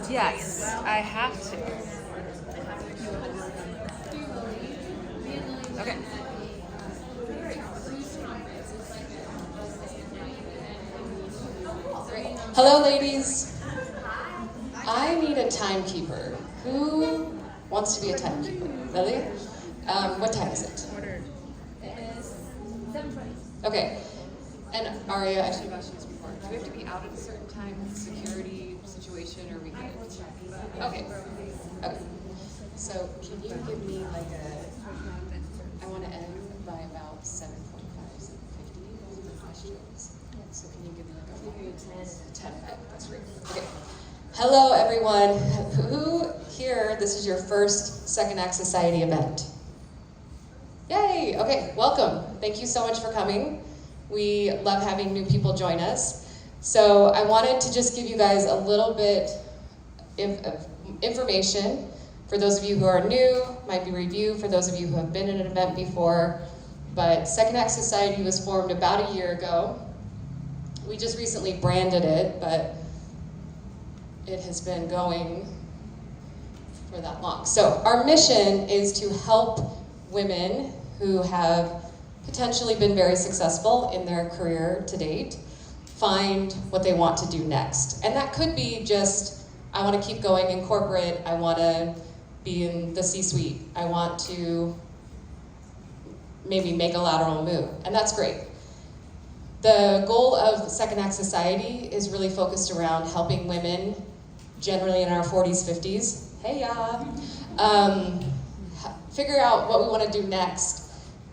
Yes, I have to. Okay. Hello, ladies. I need a timekeeper. Who wants to be a timekeeper? Lily? What time is it? It is 7:20. Okay. And Aria, I should have asked you this before. Do we have to be out at a certain time, security situation, or we can? Okay. Okay. So can you give me like I want to end by about 7:45, 7:50 with questions. So can you give me like a 10 minute? That's great. Okay. Hello, everyone. Who here, this is your first Second Act Society event? Yay! Okay, welcome. Thank you so much for coming. We love having new people join us. So I wanted to just give you guys a little bit of information for those of you who are new, might be review for those of you who have been in an event before. But Second Act Society was formed about a year ago. We just recently branded it, but it has been going for that long. So our mission is to help women who have potentially been very successful in their career to date find what they want to do next. And that could be just, I want to keep going in corporate, I want to be in the C-suite, I want to maybe make a lateral move, and that's great. The goal of Second Act Society is really focused around helping women, generally in our 40s, 50s, hey figure out what we want to do next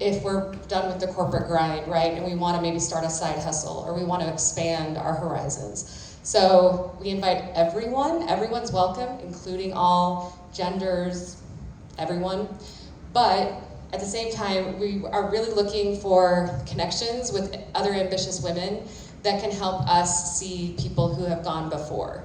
if we're done with the corporate grind, right? And we want to maybe start a side hustle, or we want to expand our horizons. So we invite everyone, everyone's welcome, including all genders, everyone. But at the same time, we are really looking for connections with other ambitious women that can help us see people who have gone before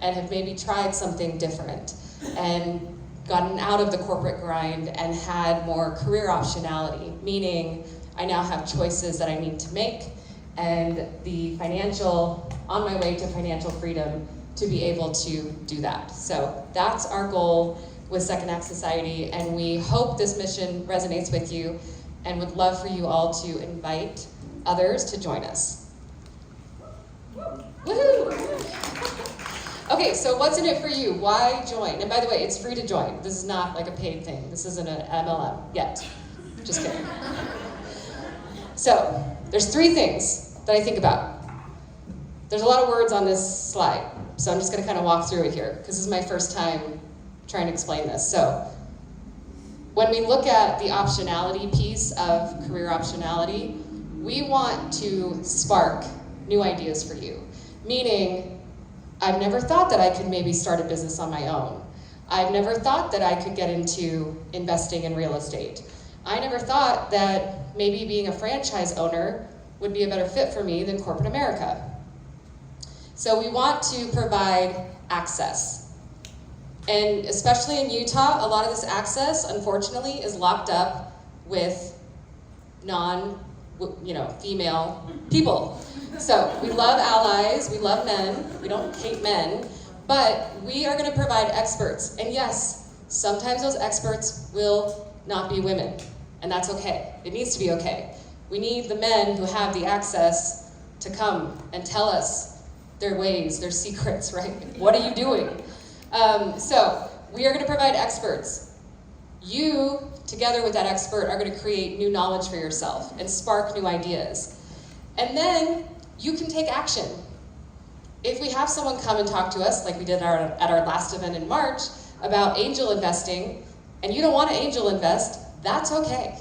and have maybe tried something different and gotten out of the corporate grind and had more career optionality, meaning I now have choices that I need to make and the financial, on my way to financial freedom to be able to do that. So that's our goal with Second Act Society, and we hope this mission resonates with you and would love for you all to invite others to join us. Woohoo! Okay, so what's in it for you? Why join? And by the way, it's free to join. This is not like a paid thing. This isn't an MLM yet. Just kidding. So, there's 3 things that I think about. There's a lot of words on this slide, so I'm just going to kind of walk through it here, because this is my first time trying to explain this. So, when we look at the optionality piece of career optionality, we want to spark new ideas for you. Meaning, I've never thought that I could maybe start a business on my own. I've never thought that I could get into investing in real estate. I never thought that maybe being a franchise owner would be a better fit for me than corporate America. So we want to provide access. And especially in Utah, a lot of this access, unfortunately, is locked up with female people. So we love allies, we love men, we don't hate men, but we are going to provide experts. And yes, sometimes those experts will not be women, and that's okay. It needs to be okay. We need the men who have the access to come and tell us their ways, their secrets, right? What are you doing? So we are going to provide experts. You, together with that expert, are going to create new knowledge for yourself and spark new ideas. And then you can take action. If we have someone come and talk to us, like we did at our last event in March, about angel investing, and you don't want to angel invest, that's okay.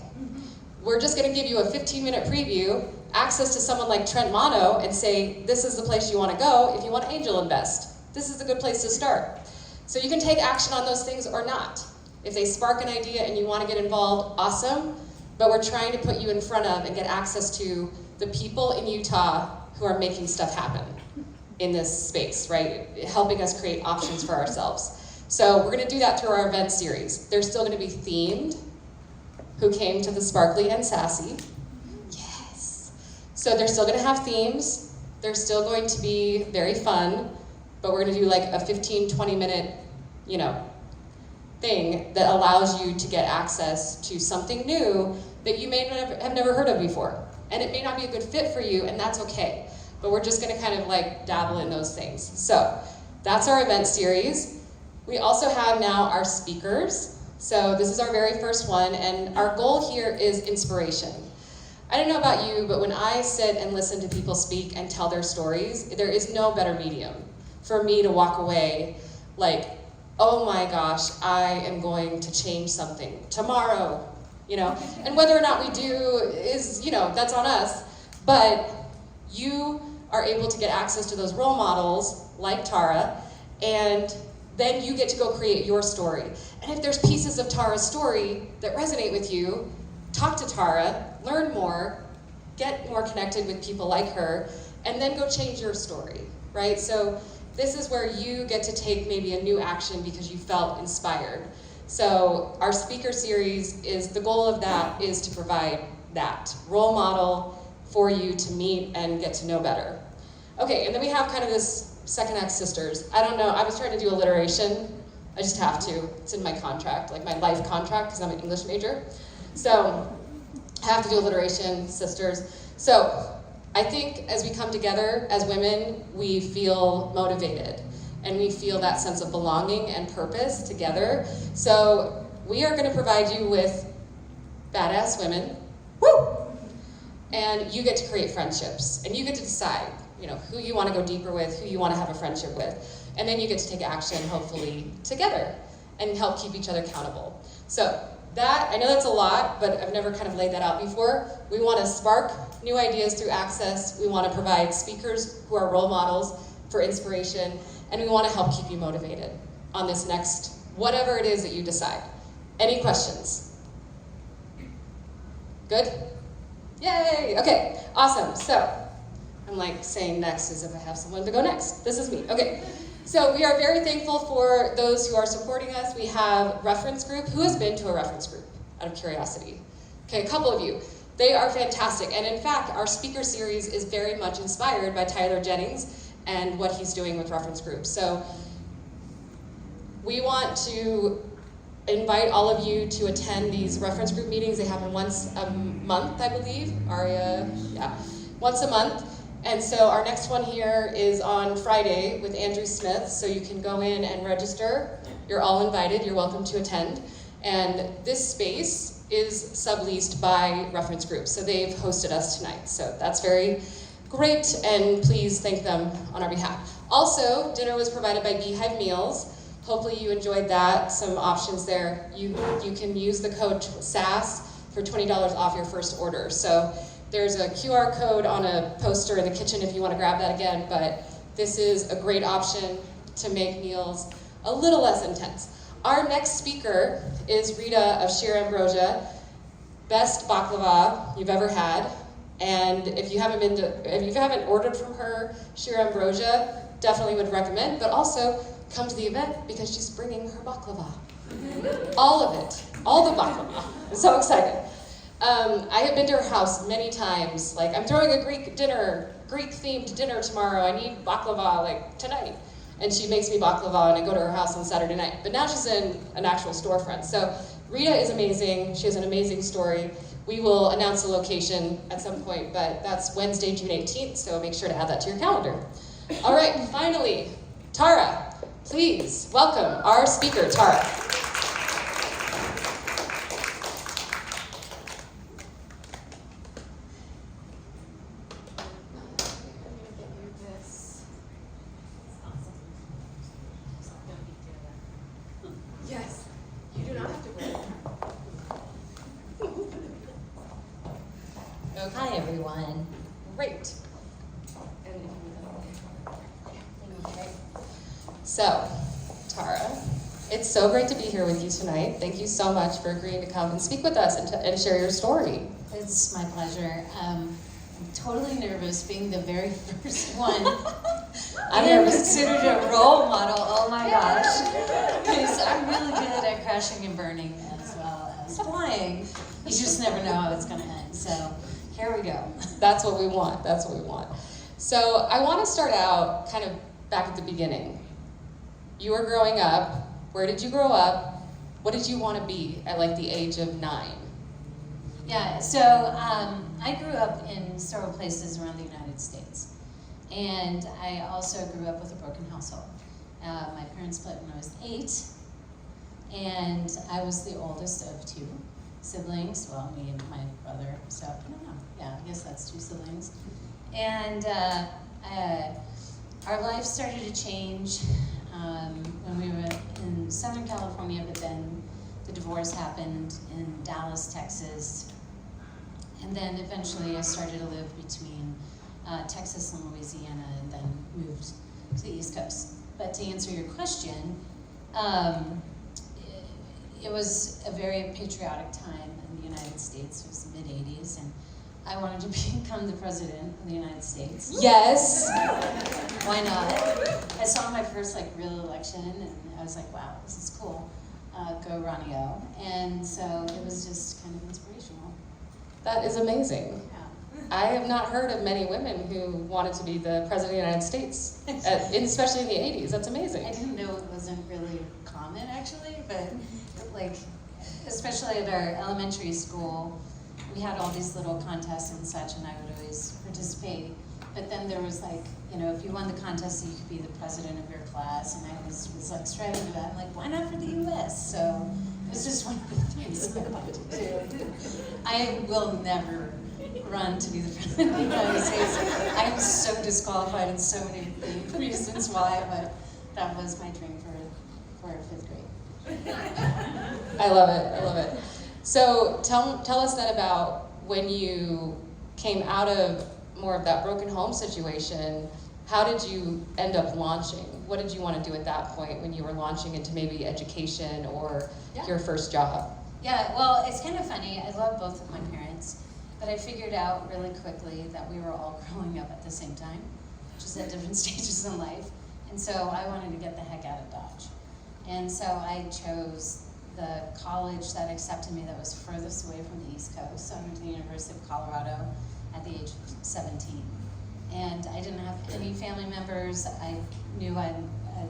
We're just going to give you a 15-minute preview, access to someone like Trent Mono, and say, this is the place you want to go if you want to angel invest. This is a good place to start. So you can take action on those things or not. If they spark an idea and you want to get involved, awesome. But we're trying to put you in front of and get access to the people in Utah who are making stuff happen in this space, right? Helping us create options for ourselves. So we're going to do that through our event series. They're still going to be themed. Who came to the Sparkly and Sassy? Yes. So they're still going to have themes. They're still going to be very fun. but we're gonna do like a 15, 20-minute, you know, thing that allows you to get access to something new that you may have never heard of before. And it may not be a good fit for you, and that's okay. But we're just gonna kind of like dabble in those things. So that's our event series. We also have now our speakers. So this is our very first one, and our goal here is inspiration. I don't know about you, but when I sit and listen to people speak and tell their stories, there is no better medium for me to walk away like, oh my gosh, I am going to change something tomorrow, you know? And whether or not we do is, you know, that's on us. But you are able to get access to those role models like Tara, and then you get to go create your story. And if there's pieces of Tara's story that resonate with you, talk to Tara, learn more, get more connected with people like her, and then go change your story, right? So this is where you get to take maybe a new action because you felt inspired. So our speaker series is, the goal of that is to provide that role model for you to meet and get to know better. Okay, and then we have kind of this second act sisters. I don't know, I was trying to do alliteration. I just have to, it's in my contract, like my life contract, because I'm an English major. So I have to do alliteration, sisters. So I think as we come together as women, we feel motivated and we feel that sense of belonging and purpose together. So we are gonna provide you with badass women, woo! And you get to create friendships and you get to decide, you know, who you wanna go deeper with, who you wanna have a friendship with. And then you get to take action, hopefully, together and help keep each other accountable. So that, I know that's a lot, but I've never kind of laid that out before. We want to spark new ideas through access. We want to provide speakers who are role models for inspiration, and we want to help keep you motivated on this next, whatever it is that you decide. Any questions? Good? Yay! Okay, awesome. So, I'm like saying next as if I have someone to go next. This is me. Okay. So we are very thankful for those who are supporting us. We have reference group. Who has been to a reference group, out of curiosity? Okay, a couple of you. They are fantastic. And in fact, our speaker series is very much inspired by Tyler Jennings and what he's doing with reference groups. So we want to invite all of you to attend these reference group meetings. They happen once a month, I believe. Aria, yeah, once a month. And so our next one here is on Friday with Andrew Smith, so you can go in and register. You're all invited, you're welcome to attend. And this space is subleased by reference groups, so they've hosted us tonight. So that's very great, and please thank them on our behalf. Also, dinner was provided by Beehive Meals. Hopefully you enjoyed that, some options there. You can use the code SAS for $20 off your first order. So there's a QR code on a poster in the kitchen if you want to grab that again, but this is a great option to make meals a little less intense. Our next speaker is Rita of Sheer Ambrosia, best baklava you've ever had. And if you haven't ordered from her Sheer Ambrosia, definitely would recommend, but also come to the event because she's bringing her baklava. All of it, all the baklava. I'm so excited. I have been to her house many times. Like, I'm throwing a Greek-themed dinner tomorrow. I need baklava, like, tonight. And she makes me baklava, and I go to her house on Saturday night. But now she's in an actual storefront. So Rita is amazing. She has an amazing story. We will announce the location at some point, but that's Wednesday, June 18th, so make sure to add that to your calendar. All right, finally, Tara, please welcome our speaker, Tara. Yes, you do not have to wear it. Hi, everyone. Great. Okay. So, Tara, it's so great to be here with you tonight. Thank you so much for agreeing to come and speak with us and share your story. It's my pleasure. I'm totally nervous being the very first one. I'm and nervous. considered a role model. Oh my gosh. Because I'm really good at crashing and burning as well as flying. You just never know how it's going to end. So here we go. That's what we want. That's what we want. So I want to start out kind of back at the beginning. You were growing up. Where did you grow up? What did you want to be at like the age of 9? Yeah, so I grew up in several places around the United States. And I also grew up with a broken household. My parents split when I was 8, and I was the oldest of 2 siblings. Well, me and my brother, so I don't know. Yeah, I guess that's 2 siblings. And our life started to change when we were in Southern California, but then the divorce happened in Dallas, Texas. And then eventually I started to live between Texas and Louisiana, and then moved to the East Coast. But to answer your question, it was a very patriotic time in the United States. It was the mid-'80s, and I wanted to become the president of the United States. Yes. Why not? I saw my first like real election, and I was like, wow, this is cool. Go Ronnie-O. And so it was just kind of inspirational. That is amazing. Yeah. I have not heard of many women who wanted to be the president of the United States, especially in the 80s. That's amazing. I didn't know it wasn't really common, actually, but like, especially at our elementary school, we had all these little contests and such, and I would always participate. But then there was like, you know, if you won the contest, you could be the president of your class, and I was like striving for that. I'm like, why not for the U.S.? So it was just one of the things I wanted to do. I will never run to be the president of the United States. I am so disqualified in so many reasons why, but that was my dream for 5th grade. I love it. I love it. So tell us then about when you came out of more of that broken home situation. How did you end up launching? What did you want to do at that point when you were launching into maybe education or your first job? Yeah, well, it's kind of funny. I love both of my parents, but I figured out really quickly that we were all growing up at the same time, just at different stages in life. And so I wanted to get the heck out of Dodge. And so I chose the college that accepted me that was furthest away from the East Coast. So I went to the University of Colorado at the age of 17. And I didn't have any family members. I knew I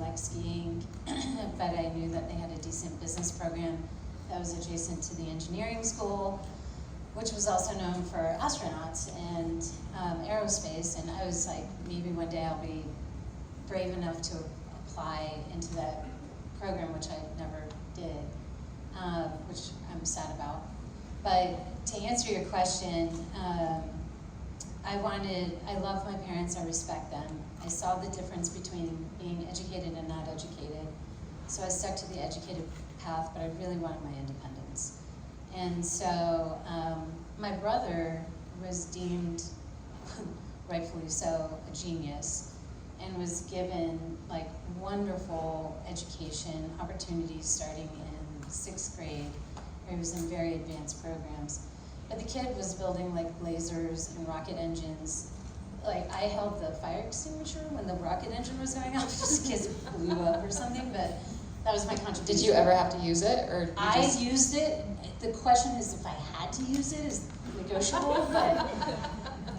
liked skiing, but I knew that they had a decent business program that was adjacent to the engineering school, which was also known for astronauts and aerospace. And I was like, maybe one day I'll be brave enough to apply into that program, which I never did, which I'm sad about. But to answer your question, I love my parents, I respect them. I saw the difference between being educated and not educated. So I stuck to the educated path, but I really wanted my independence. And so my brother was deemed, rightfully so, a genius, and was given like wonderful education opportunities starting in 6th grade, where he was in very advanced programs. But the kid was building like lasers and rocket engines. Like I held the fire extinguisher when the rocket engine was going off, just in case it blew up or something, but that was my contribution. Did you ever have to use it, or I used it. The question is if I had to use it is negotiable, but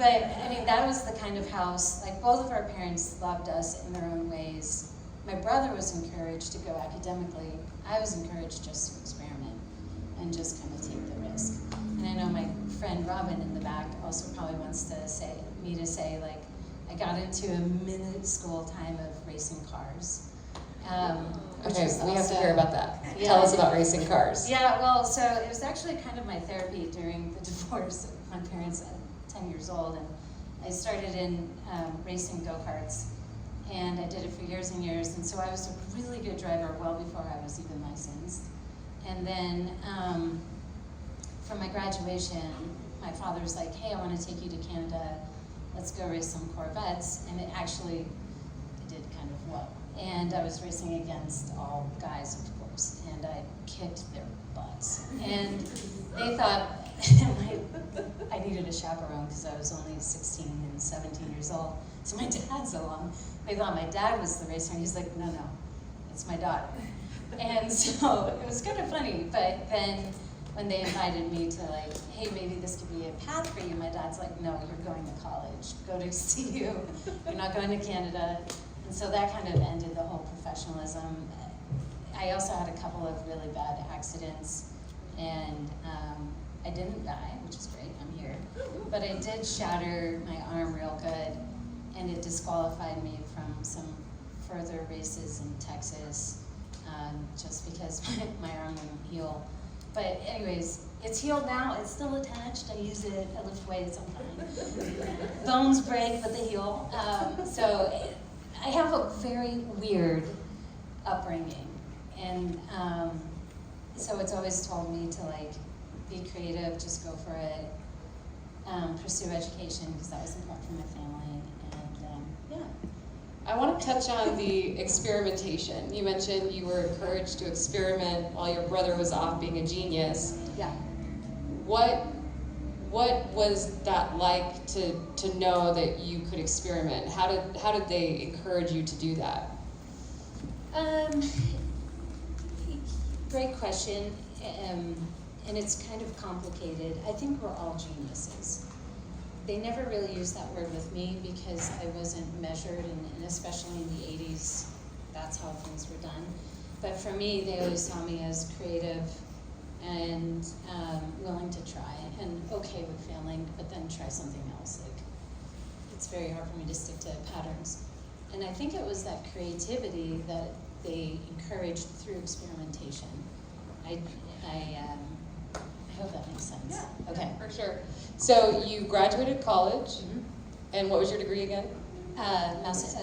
I mean, that was the kind of house, like both of our parents loved us in their own ways. My brother was encouraged to go academically. I was encouraged just to experiment and just kind of take the risk. And I know my friend Robin in the back also probably wants to say, like, I got into a minute school time of racing cars. Okay, we have to hear about that. Yeah. Tell us about racing cars. Yeah, well, so it was actually kind of my therapy during the divorce of my parents at 10 years old, and I started in racing go-karts, and I did it for years and years, and so I was a really good driver well before I was even licensed. And then for my graduation, my father was like, hey, I want to take you to Canada, let's go race some Corvettes, and it actually did kind of well. And I was racing against all guys, of course, and I kicked their butts. And they thought I needed a chaperone because I was only 16 and 17 years old. So my dad's along. They thought my dad was the racer, and he's like, no, it's my daughter. And so it was kind of funny, but then when they invited me to like, hey, maybe this could be a path for you, my dad's like, no, you're going to college. Go to CU. You're not going to Canada. And so that kind of ended the whole professionalism. I also had a couple of really bad accidents, and I didn't die, which is great, I'm here. But I did shatter my arm real good, and it disqualified me from some further races in Texas, just because my arm wouldn't heal. But anyways, it's healed now, it's still attached, I use it, I lift weights, I'm fine. Bones break, but they heal. So I have a very weird upbringing. And so it's always told me to like be creative, just go for it, pursue education because that was important for my family, and yeah. I want to touch on the experimentation. You mentioned you were encouraged to experiment while your brother was off being a genius. Yeah. What was that like to know that you could experiment? How did they encourage you to do that? Great question, and it's kind of complicated. I think we're all geniuses. They never really used that word with me because I wasn't measured, and especially in the 80s, that's how things were done. But for me, they always saw me as creative and willing to try, and okay with failing, but then try something else. Like, it's very hard for me to stick to patterns. And I think it was that creativity that they encouraged through experimentation. I hope that makes sense. Yeah, okay. For sure. So you graduated college, Mm-hmm. and what was your degree again? Bachelor's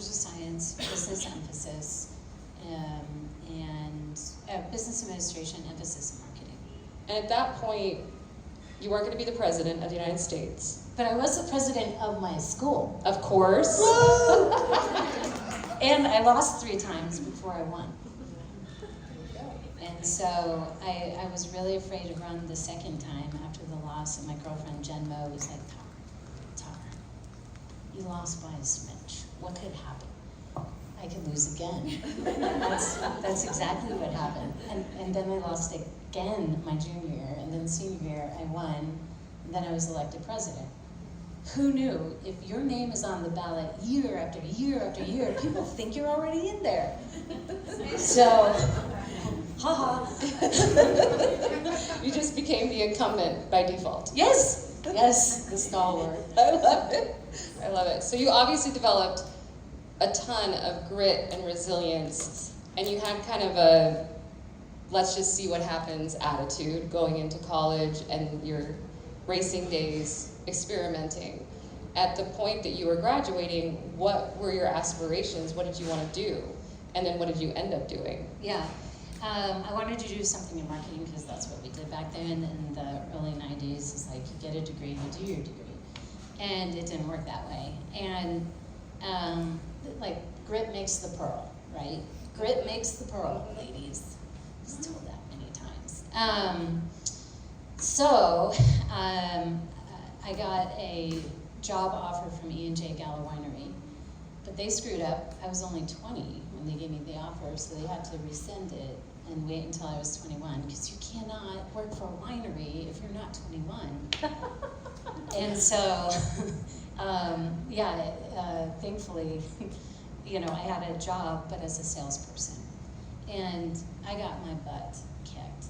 of Science, business emphasis, and business administration, emphasis in marketing. And at that point, you weren't going to be the president of the United States. But I was the president of my school. Of course. And I lost 3 times before I won. And so I was really afraid to run the second time after the loss, and my girlfriend Jen Mo was like, Tar, you lost by a smidge. What could happen? I could lose again. That's exactly what happened. And then I lost again my junior year, and then senior year I won, and then I was elected president. Who knew if your name is on the ballot year after year after year, people think you're already in there. So, haha. You just became the incumbent by default. Yes, the stalwart. I love it. I love it. So you obviously developed a ton of grit and resilience, and you had kind of a let's just see what happens attitude going into college and your racing days, experimenting. At the point that you were graduating, what were your aspirations? What did you want to do? And then what did you end up doing? Yeah, I wanted to do something in marketing because that's what we did back then in the early 90s. It's like you get a degree, you do your degree. And it didn't work that way. And like grit makes the pearl, right? Grit makes the pearl, ladies. I was told that many times. I got a job offer from E&J Gallo Winery, but they screwed up. I was only 20 when they gave me the offer, so they had to rescind it and wait until I was 21, because you cannot work for a winery if you're not 21. And so, thankfully, I had a job, but as a salesperson. And I got my butt kicked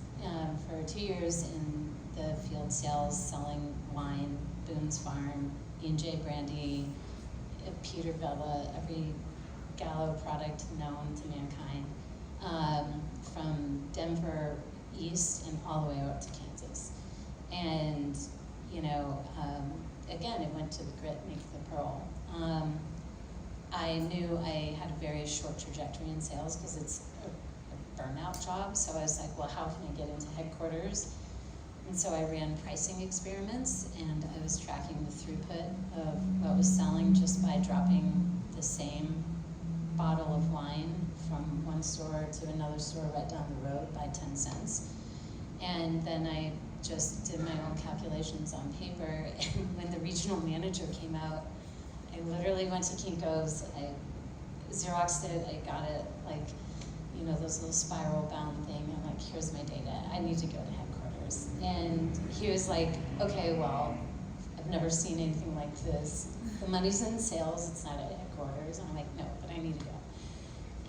for 2 years in the field sales, selling wine, Boone's Farm, E&J Brandy, Peterbella, every Gallo product known to mankind, from Denver east and all the way up to Kansas. And, again, it went to the grit, make the pearl. I knew I had a very short trajectory in sales because it's a burnout job, so I was like, well, how can I get into headquarters? And so I ran pricing experiments, and I was tracking the throughput of what was selling just by dropping the same bottle of wine from one store to another store right down the road by 10 cents. And then I just did my own calculations on paper, and when the regional manager came out, I literally went to Kinko's, I Xeroxed it, I got it, those little spiral bound thing. I'm like, here's my data, I need to go to headquarters. And he was like, okay, well, I've never seen anything like this. The money's in sales, it's not at headquarters. And I'm like, no, but I need to go.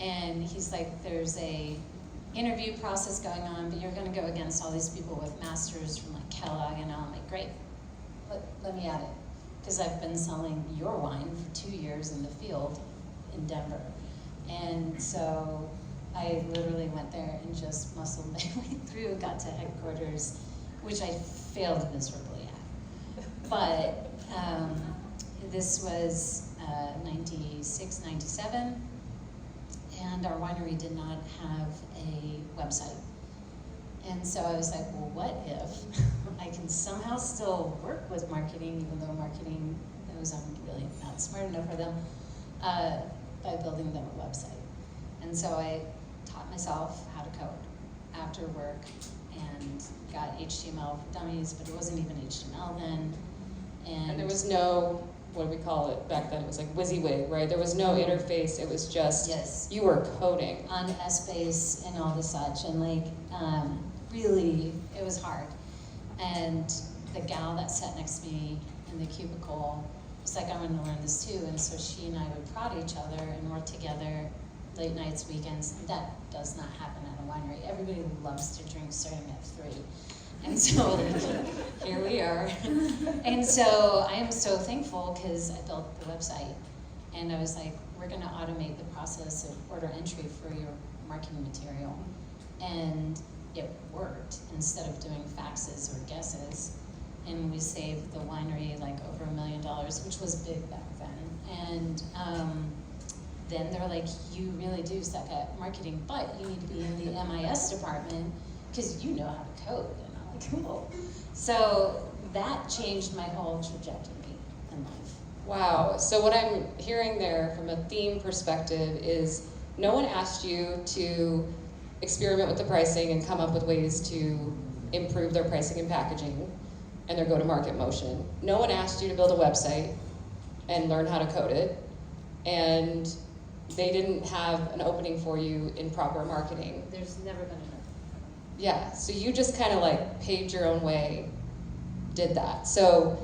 And he's like, there's a interview process going on, but you're gonna go against all these people with masters from like Kellogg, and I'm like, great, let me at it. Because I've been selling your wine for 2 years in the field in Denver. And so I literally went there and just muscled my way through, got to headquarters, which I failed miserably at. But this was 96, 97, and our winery did not have a website. And so I was like, well, what if I can somehow still work with marketing, even though marketing knows I'm really not smart enough for them, by building them a website. And so I taught myself how to code after work and got HTML for dummies, but it wasn't even HTML then. And there was no, what do we call it back then? It was like WYSIWYG, right? There was no interface. It was just, yes, you were coding. on Essbase and all the such, and like, really, it was hard. And the gal that sat next to me in the cubicle was like, I want to learn this too. And so she and I would prod each other and work together late nights, weekends. That does not happen at a winery. Everybody loves to drink starting at 3. And so here we are. And so I am so thankful because I built the website. And I was like, we're going to automate the process of order entry for your marketing material. And it worked instead of doing faxes or guesses. And we saved the winery like over $1 million, which was big back then. And then they're like, you really do suck at marketing, but you need to be in the MIS department because you know how to code. And I'm like, cool. So that changed my whole trajectory in life. Wow. So what I'm hearing there from a theme perspective is no one asked you to experiment with the pricing and come up with ways to improve their pricing and packaging and their go-to-market motion. No one asked you to build a website and learn how to code it. And they didn't have an opening for you in proper marketing. There's never been enough. Yeah, so you just kind of like paved your own way, did that. So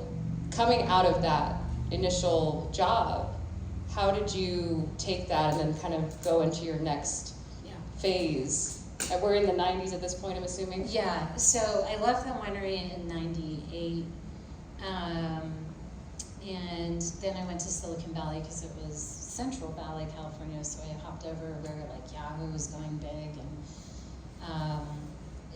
coming out of that initial job, how did you take that and then kind of go into your next phase? And we're in the 90s at this point, I'm assuming? Yeah, so I left the winery in 98. And then I went to Silicon Valley because it was Central Valley, California, so I hopped over where like Yahoo was going big, and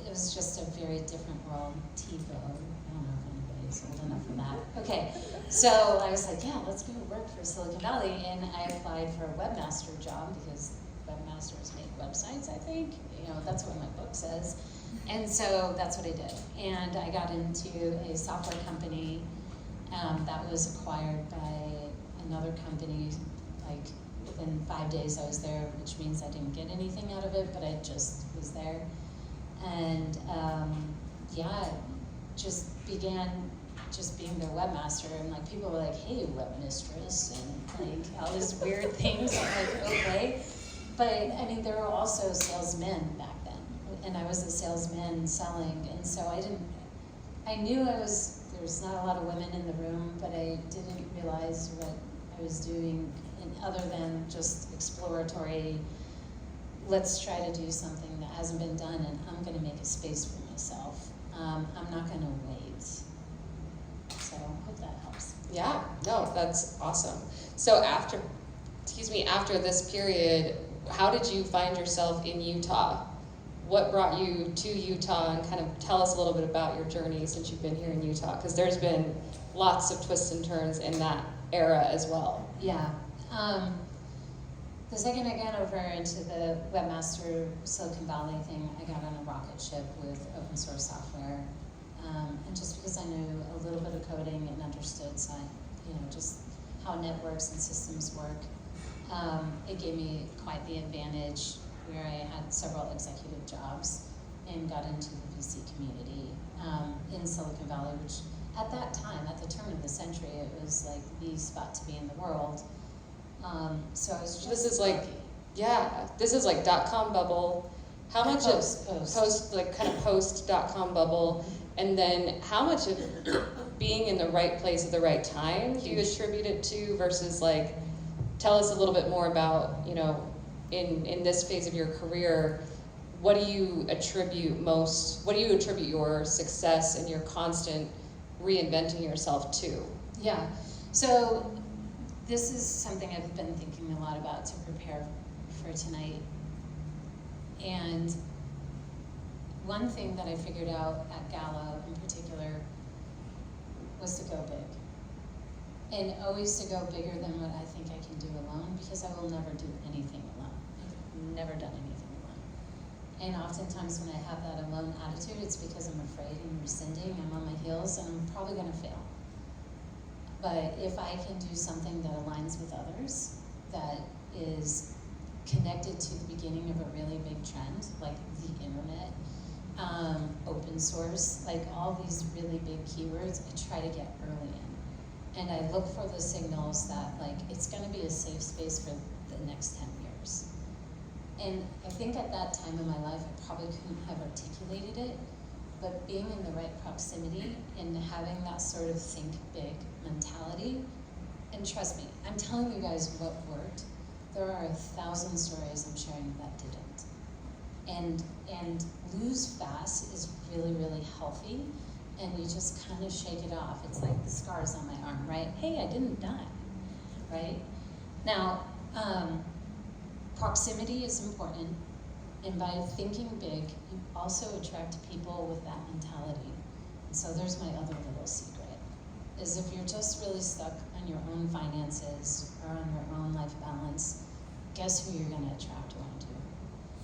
it was just a very different world. TiVo, I don't know if anybody's old enough for that. Okay, so I was like, yeah, let's go work for Silicon Valley, and I applied for a webmaster job because webmasters make websites, I think. You know, that's what my book says. And so that's what I did. And I got into a software company that was acquired by another company. Like within 5 days I was there, which means I didn't get anything out of it, but I just was there. And yeah, just began just being their webmaster, and like people were like, hey, webmistress, and like all these weird things. I'm like, okay. But I mean, there were also salesmen back then, and I was a salesman selling, and so I knew there's not a lot of women in the room, but I didn't realize what I was doing other than just exploratory, let's try to do something that hasn't been done, and I'm gonna make a space for myself. I'm not gonna wait. So I hope that helps. Yeah, no, that's awesome. So after this period, how did you find yourself in Utah? What brought you to Utah, and kind of tell us a little bit about your journey since you've been here in Utah, because there's been lots of twists and turns in that era as well. Yeah. The second I got over into the webmaster Silicon Valley thing, I got on a rocket ship with open source software. And just because I knew a little bit of coding and understood just how networks and systems work, it gave me quite the advantage where I had several executive jobs and got into the VC community in Silicon Valley, which at that time, at the turn of the century, it was like the spot to be in the world. So I was just this is like, lucky. yeah, this is like .com bubble. How much post post-.com bubble, and then how much of being in the right place at the right time do you attribute it to, versus like, tell us a little bit more about, you know, in this phase of your career, what do you attribute your success and your constant reinventing yourself to? Yeah, so this is something I've been thinking a lot about to prepare for tonight. And one thing that I figured out at Gala in particular was to go big. And always to go bigger than what I think I can do alone, because I will never do anything alone. I've never done anything alone. And oftentimes when I have that alone attitude, it's because I'm afraid and rescinding, I'm on my heels, and I'm probably gonna fail. But if I can do something that aligns with others, that is connected to the beginning of a really big trend, like the internet, open source, like all these really big keywords, I try to get early in. And I look for the signals that like it's gonna be a safe space for the next 10 years. And I think at that time in my life, I probably couldn't have articulated it, but being in the right proximity and having that sort of think big mentality, and trust me, I'm telling you guys what worked. There are 1,000 stories I'm sharing that didn't. And lose fast is really, really healthy, and you just kind of shake it off. It's like the scars on my arm, right? Hey, I didn't die, right? Now, proximity is important, and by thinking big, you also attract people with that mentality. And so there's my other little secret, is if you're just really stuck on your own finances or on your own life balance, guess who you're gonna attract around you?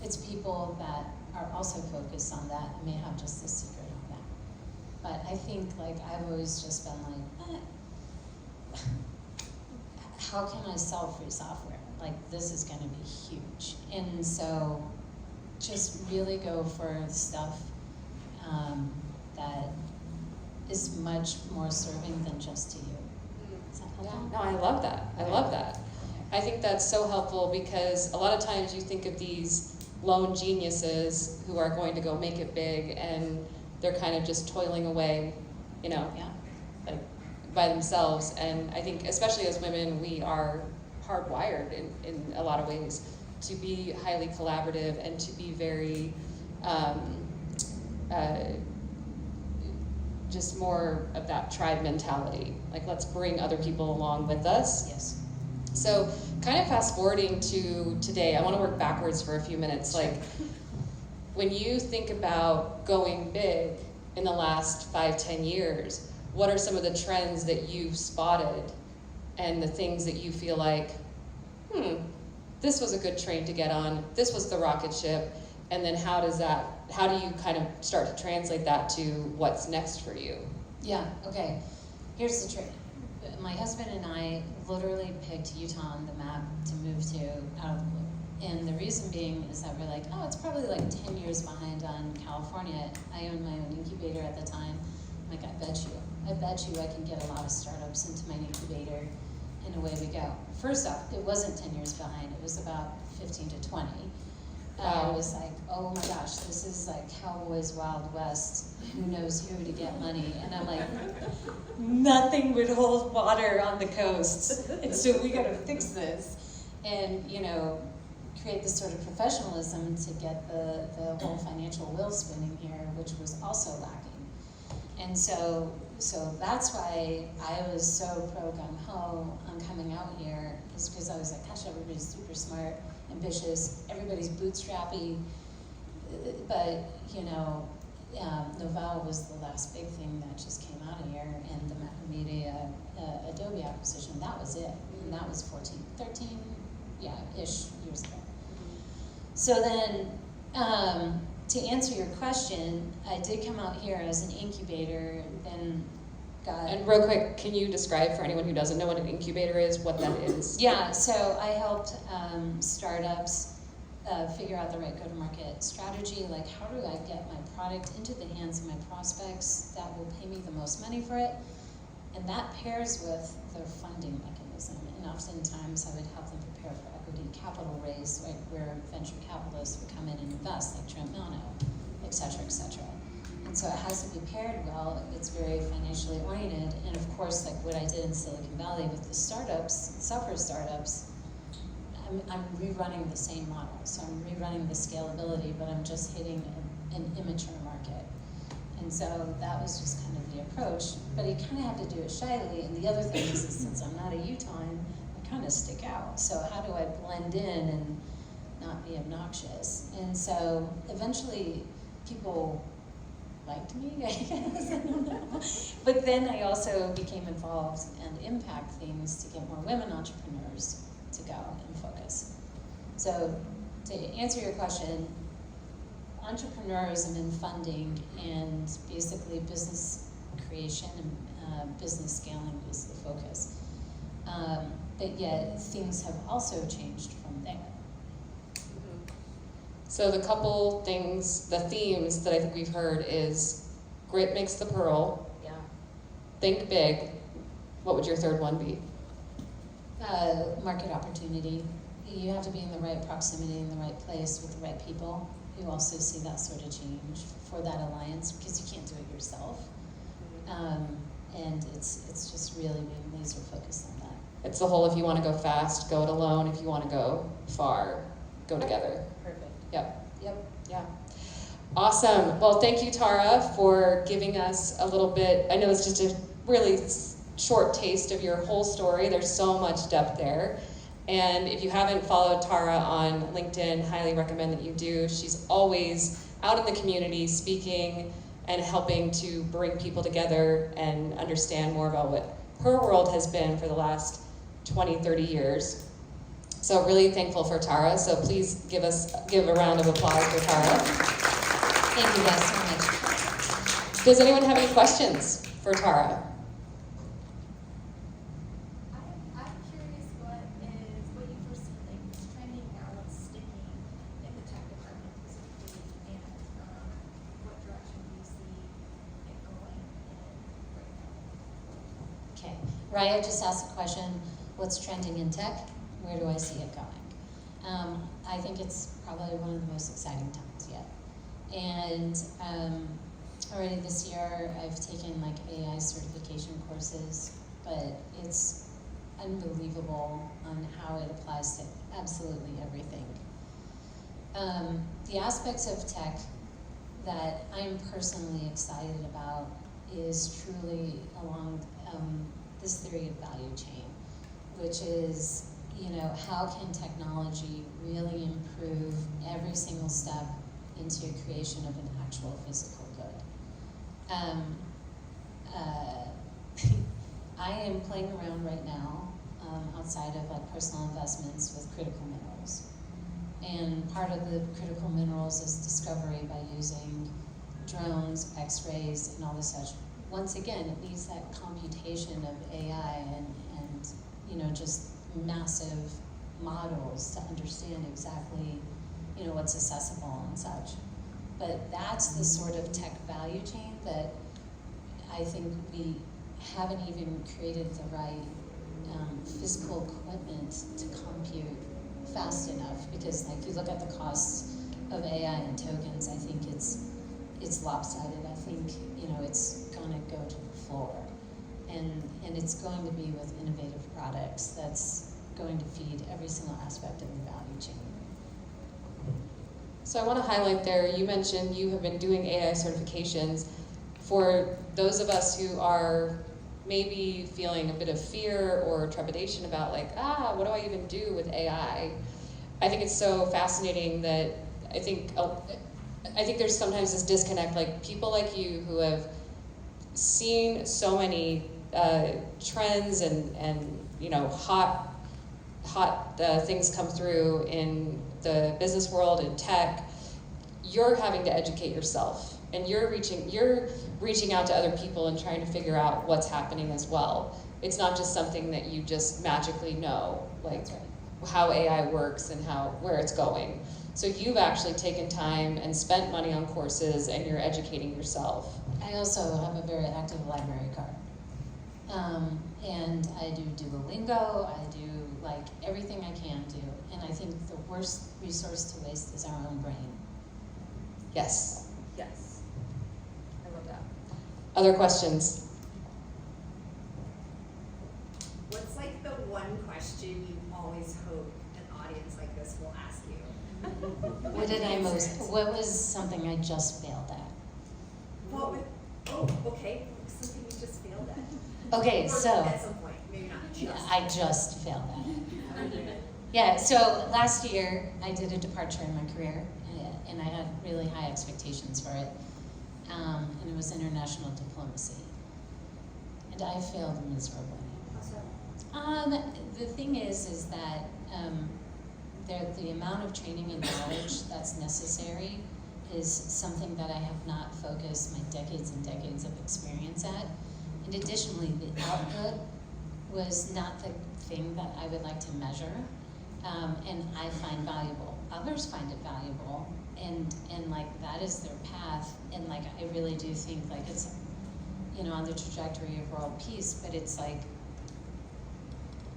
It's people that are also focused on that and may have just the secret on that. But I think like I've always just been like, how can I sell free software? Like this is gonna be huge. And so just really go for stuff that is much more serving than just to you. Is that helpful? No, I love that. I love that. I think that's so helpful, because a lot of times you think of these lone geniuses who are going to go make it big, and they're kind of just toiling away, you know, Yeah. like by themselves. And I think especially as women, we are hardwired in a lot of ways to be highly collaborative and to be very just more of that tribe mentality. Like, let's bring other people along with us. Yes. So kind of fast forwarding to today, I want to work backwards for a few minutes. Like, when you think about going big in the last 5-10 years, what are some of the trends that you've spotted and the things that you feel like, this was a good train to get on, this was the rocket ship, and then how do you kind of start to translate that to what's next for you? Yeah, okay. Here's the trick. My husband and I literally picked Utah on the map to move to out of the blue. And the reason being is that we're like, oh, it's probably like 10 years behind on California. I owned my own incubator at the time. I'm like, I bet you I can get a lot of startups into my incubator, and away we go. First off, it wasn't 10 years behind. It was about 15 to 20. I was like, oh my gosh, this is like Cowboys Wild West. Who knows who to get money? And I'm like, nothing would hold water on the coast. And so we gotta fix this. And, you know, create this sort of professionalism to get the whole financial wheel spinning here, which was also lacking. And so that's why I was so pro gung-ho on coming out here, is because I was like, gosh, everybody's super smart, ambitious, everybody's bootstrappy, but, you know, Novell was the last big thing that just came out of here, and the Macromedia Adobe acquisition, that was it, and that was 13-ish years ago. So then, to answer your question, I did come out here as an incubator, then got... And real quick, can you describe for anyone who doesn't know what an incubator is, what that is? Yeah, so I helped startups figure out the right go-to-market strategy, like how do I get my product into the hands of my prospects that will pay me the most money for it, and that pairs with their funding mechanism. And oftentimes I would help them prepare for equity capital raise, like where venture capitalists would come in and invest, like Trent Milno, et cetera, et cetera. And so it has to be paired well. It's very financially oriented. And of course, like what I did in Silicon Valley with the startups, software startups, I'm rerunning the same model. So I'm rerunning the scalability, but I'm just hitting an immature market. And so that was just kind of the approach. But you kind of have to do it shyly. And the other thing is since I'm not a Utahn, I kind of stick out. So how do I blend in and not be obnoxious? And so eventually people liked me, I guess, I don't know. But then I also became involved and impact things to get more women entrepreneurs to go and focus. So to answer your question, entrepreneurism and funding and basically business creation and business scaling is the focus. But yet things have also changed from there. So the couple things, the themes that I think we've heard is grit makes the pearl, Yeah. think big. What would your third one be? Market opportunity. You have to be in the right proximity, in the right place with the right people who also see that sort of change for that alliance, because you can't do it yourself. And it's just really being laser focused on that. It's the whole, if you want to go fast, go it alone. If you want to go far, go together. Perfect. Yep. Yep. Yeah. Awesome. Well, thank you, Tara, for giving us a little bit. I know it's just a really short taste of your whole story. There's so much depth there. And if you haven't followed Tara on LinkedIn, highly recommend that you do. She's always out in the community speaking and helping to bring people together and understand more about what her world has been for the last 20, 30 years. So really thankful for Tara. So please give a round of applause for Tara. Thank you guys so much. Does anyone have any questions for Tara? I'm curious what you foresee like what's trending now, what's sticking in the tech department specifically, and what direction do you see it going in right now? Okay. Raya just asked the question, what's trending in tech? Where do I see it going? I think it's probably one of the most exciting times yet. And already this year I've taken like AI certification courses, but it's unbelievable on how it applies to absolutely everything. The aspects of tech that I'm personally excited about is truly along this theory of value chain, which is, you know, how can technology really improve every single step into creation of an actual physical good? I am playing around right now outside of like personal investments with critical minerals. And part of the critical minerals is discovery by using drones, x-rays, and all this such. Once again, it needs that computation of AI and you know, just massive models to understand exactly, you know, what's accessible and such. But that's the sort of tech value chain that I think we haven't even created the right physical equipment to compute fast enough, because like you look at the costs of AI and tokens, I think it's lopsided. I think, you know, it's gonna go to the floor. And it's going to be with innovative products that's going to feed every single aspect of the value chain. So I want to highlight there, you mentioned you have been doing AI certifications. For those of us who are maybe feeling a bit of fear or trepidation about like, what do I even do with AI? I think it's so fascinating that I think there's sometimes this disconnect, like people like you who have seen so many trends and you know, hot things come through in the business world and tech. You're having to educate yourself, and you're reaching out to other people and trying to figure out what's happening as well. It's not just something that you just magically know, like how AI works and where it's going. So you've actually taken time and spent money on courses, and you're educating yourself. I also have a very active library card. And I do Duolingo, I do like everything I can do. And I think the worst resource to waste is our own brain. Yes. Yes. Other questions? What's like the one question you always hope an audience like this will ask you? What was something I just failed at? What would, oh, okay, something you just failed at. Okay, Or so, at some point, maybe not yeah, just. I just failed at it. Okay. Yeah, so last year I did a departure in my career, and I had really high expectations for it. And it was international diplomacy. And I failed miserably. The thing is that the amount of training and knowledge that's necessary is something that I have not focused my decades and decades of experience at. And additionally, the output was not the thing that I would like to measure, and I find valuable. Others find it valuable, and like that is their path. And like I really do think like it's, you know, on the trajectory of world peace, but it's like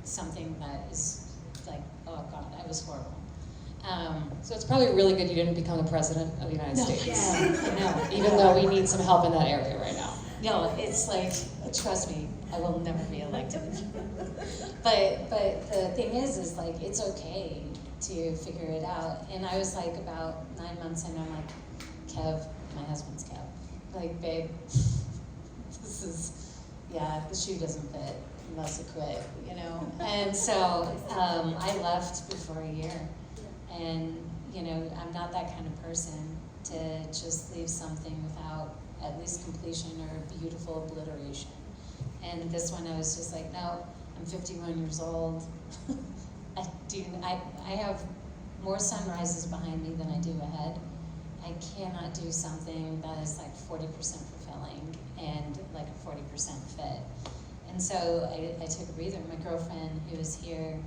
something that is like, oh God, I was horrible. So it's probably really good you didn't become the president of the United States. No, Even though we need some help in that area right now. no, it's like, trust me, I will never be elected. But the thing is like, it's okay to figure it out. And I was like about 9 months in, I'm like, Kev, my husband's Kev, like, babe, this is, yeah, the shoe doesn't fit, you must have quit, you know? And so I left before a year. And, you know, I'm not that kind of person to just leave something without at least completion or beautiful obliteration. And this one I was just like, no, I'm 51 years old. I have more sunrises behind me than I do ahead. I cannot do something that is like 40% fulfilling and like a 40% fit. And so I took a breather. My girlfriend who was here,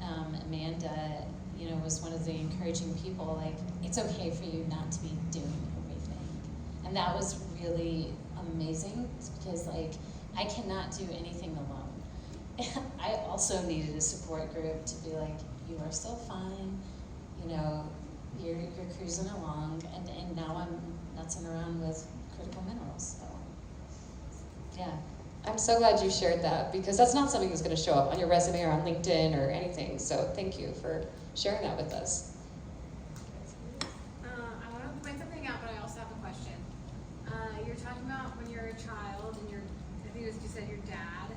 Amanda, you know, was one of the encouraging people, like, it's okay for you not to be doing everything. And that was really amazing because like, I cannot do anything alone. I also needed a support group to be like, you are still fine, you know, you're cruising along, and now I'm nutsing around with critical minerals, so, yeah. I'm so glad you shared that because that's not something that's going to show up on your resume or on LinkedIn or anything. So thank you for sharing that with us. I want to point something out, but I also have a question. You're talking about when you're a child and I think it was you said your dad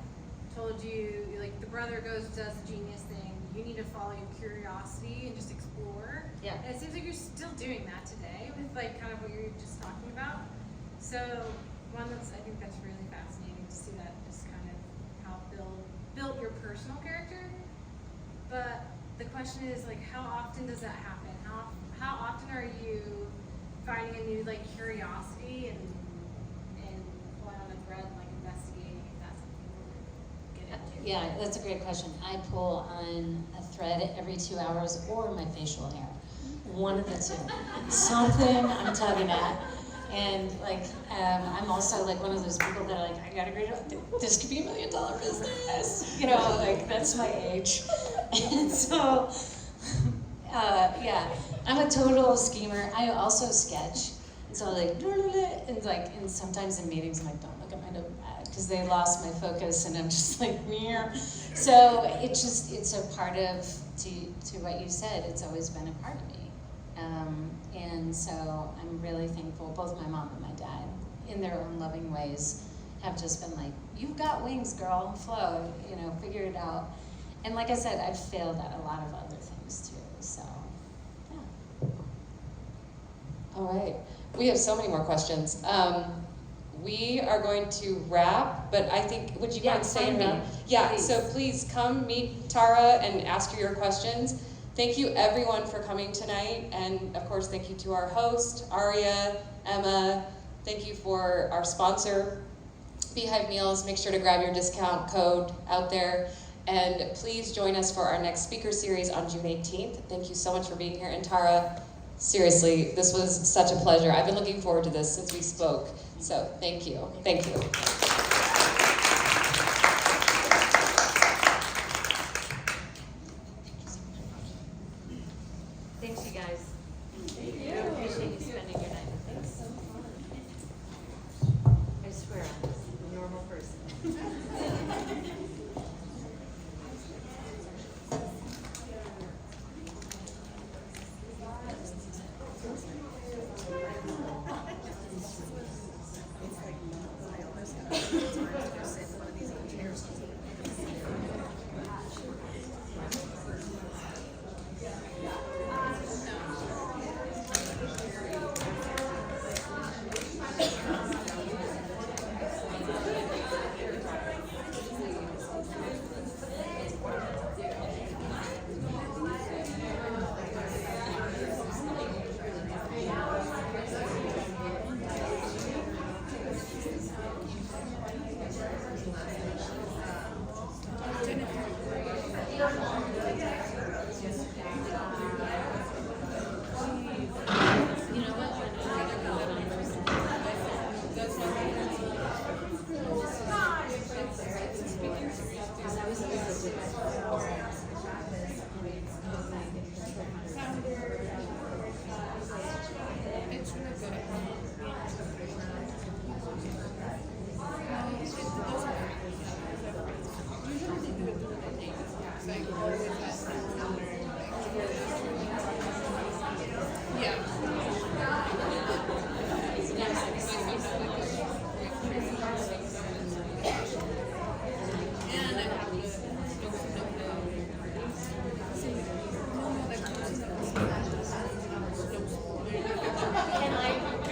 told you, like, the brother does the genius thing. You need to follow your curiosity and just explore. Yeah. And it seems like you're still doing that today with like kind of what you were just talking about. So I think that's really fascinating to see that just kind of how built your personal character. But the question is like, how often does that happen? How often are you finding a new like curiosity and pulling on a thread and like investigating if that's something you want to get into? Yeah, that's a great question. I pull on a thread every 2 hours or my facial hair. One of the two. Something I'm tugging at. And like, I'm also like one of those people that are like, I gotta agree, this could be $1 million business. You know, like that's my age. And so, yeah, I'm a total schemer. I also sketch. And so like, and sometimes in meetings I'm like, don't look at my notepad because they lost my focus and I'm just like, meow. So it's a part of, to what you said, it's always been a part of me. And so I'm really thankful, both my mom and my dad, in their own loving ways, have just been like, you've got wings, girl, flow, you know, figure it out. And like I said, I've failed at a lot of other things too, so, yeah. All right. We have so many more questions. We are going to wrap, but I think, would you mind staying around? Yeah, please. So please come meet Tara and ask her your questions. Thank you everyone for coming tonight, and of course thank you to our host, Aria, Emma. Thank you for our sponsor, Beehive Meals. Make sure to grab your discount code out there, and please join us for our next speaker series on June 18th. Thank you so much for being here, and Tara, seriously, this was such a pleasure. I've been looking forward to this since we spoke, so thank you. Thank you. Thanks, you guys. Thank you. I appreciate you spending your night with us. I swear. we're a normal person. Like,